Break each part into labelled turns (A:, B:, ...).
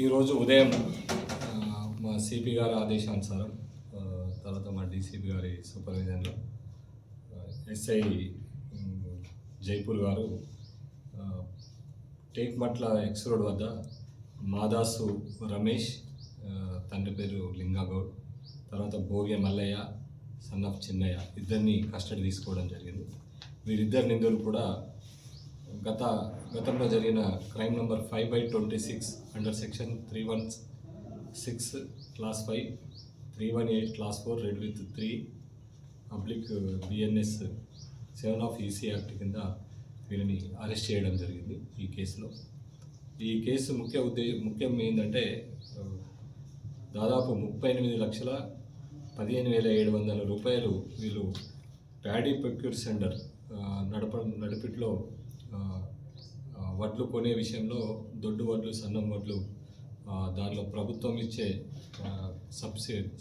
A: ఈరోజు ఉదయం మా సిపి గారి ఆదేశానుసారం తర్వాత మా డీసీపీ గారి సూపర్విజన్లో ఎస్ఐ జైపూర్ గారు టేక్మట్ల ఎక్స్ రోడ్ వద్ద మాదాసు రమేష్, తండ్రి పేరు లింగాగౌడ్, తర్వాత భోగ్య మల్లయ్య సన్ ఆఫ్ చిన్నయ్య ఇద్దరిని కస్టడీ తీసుకోవడం జరిగింది. వీరిద్దరు నిందులు కూడా గతంలో జరిగిన crime number 5/26 under section 316 class 5, 318 class 4 red with 3/BNS 7 of EC act కింద వీరిని అరెస్ట్ చేయడం జరిగింది. ఈ కేసు ముఖ్యం ఏంటంటే దాదాపు 38,15,700 రూపాయలు వీళ్ళు ప్యాడీ ప్రొక్యూర్ సెంటర్ నడిపిట్లో వడ్లు కొనే విషయంలో దొడ్డు వడ్లు, సన్నం వడ్లు దానిలో ప్రభుత్వం ఇచ్చే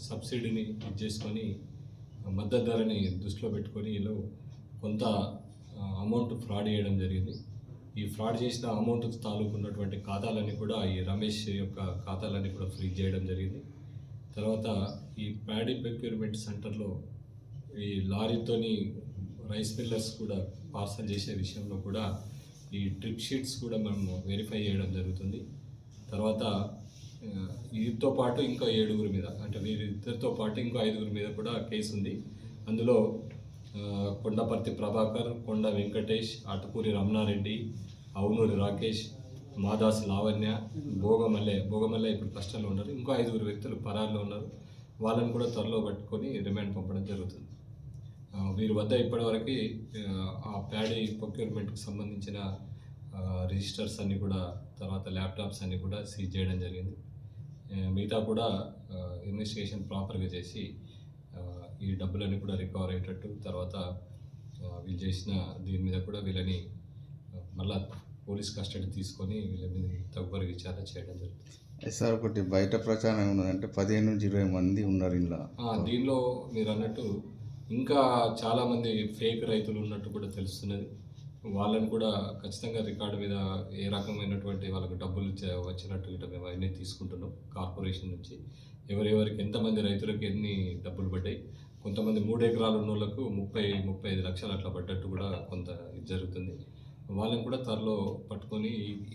A: సబ్సిడీని చేసుకొని మద్దతు ధరని దృష్టిలో పెట్టుకొని వీళ్ళు కొంత అమౌంట్ ఫ్రాడ్ చేయడం జరిగింది. ఈ ఫ్రాడ్ చేసిన అమౌంట్ తాలూకున్నటువంటి ఖాతాలన్నీ కూడా ఈ రమేష్ యొక్క ఖాతాలన్నీ కూడా ఫ్రీజ్ చేయడం జరిగింది. తర్వాత ఈ ప్యాడీ ప్రొక్యూర్మెంట్ సెంటర్లో ఈ లారీతోని రైస్ మిల్లర్స్ కూడా పార్సల్ చేసే విషయంలో కూడా ఈ ట్రిప్ షీట్స్ కూడా మేము వెరిఫై చేయడం జరుగుతుంది. తర్వాత వీరితో పాటు ఇంకా 7 మీద, అంటే వీరిద్దరితో పాటు ఇంకో 5 మీద కూడా కేసు ఉంది. అందులో కొండపర్తి ప్రభాకర్, కొండ వెంకటేష్, అటుకూరి రమణారెడ్డి, అవునూరి రాకేష్, మాదాస్ లావణ్య, భోగమల్లె ఇప్పుడు కష్టంలో ఉన్నారు. ఇంకో 5 వ్యక్తులు పరారులో ఉన్నారు. వాళ్ళని కూడా త్వరలో పట్టుకొని రిమాండ్ పంపడం జరుగుతుంది. వీరి వద్ద ఇప్పటివరకు ఆ ప్యాడీ ప్రొక్యూర్మెంట్కి సంబంధించిన రిజిస్టర్స్ అన్నీ కూడా, తర్వాత ల్యాప్టాప్స్ అన్నీ కూడా సీజ్ చేయడం జరిగింది. మిగతా కూడా ఇన్వెస్టిగేషన్ ప్రాపర్గా చేసి ఈ డబ్బులన్నీ కూడా రికవర్ అయ్యేటట్టు, తర్వాత వీళ్ళు చేసిన దీని మీద కూడా వీళ్ళని మళ్ళా పోలీస్ కస్టడీ తీసుకొని వీళ్ళ మీద తదుపరి విచారణ చేయడం జరుగుతుంది.
B: సార్, ఒకటి బయట ప్రచారం ఉన్నదంటే 15 నుంచి 20 మంది ఉన్నారు ఇలా.
A: దీనిలో మీరు అన్నట్టు ఇంకా చాలామంది ఫేక్ రైతులు ఉన్నట్టు కూడా తెలుస్తున్నది. వాళ్ళని కూడా ఖచ్చితంగా రికార్డు మీద ఏ రకమైనటువంటి వాళ్ళకు డబ్బులు వచ్చినట్టు ఇట్లా మేము అవన్నీ తీసుకుంటున్నాం కార్పొరేషన్ నుంచి. ఎవరెవరికి ఎంతమంది రైతులకు ఎన్ని డబ్బులు పడ్డాయి, కొంతమంది 3 ఎకరాలు ఉన్న వాళ్ళకు 30-35 లక్షలు అట్లా పడ్డట్టు కూడా కొంత ఇది జరుగుతుంది. వాళ్ళని కూడా త్వరలో పట్టుకొని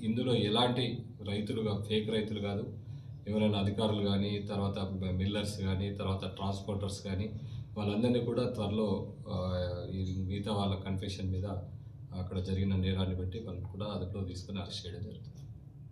A: ఇందులో ఎలాంటి రైతులుగా ఫేక్ రైతులు కాదు, ఎవరైనా అధికారులు కానీ, తర్వాత మిల్లర్స్ కానీ, తర్వాత ట్రాన్స్పోర్టర్స్ కానీ, వాళ్ళందరినీ కూడా త్వరలో మిగతా వాళ్ళ కన్ఫెషన్ మీద అక్కడ జరిగిన నేరాన్ని బట్టి వాళ్ళని కూడా అదుపులో తీసుకొని అరెస్ట్ చేయడం జరుగుతుంది.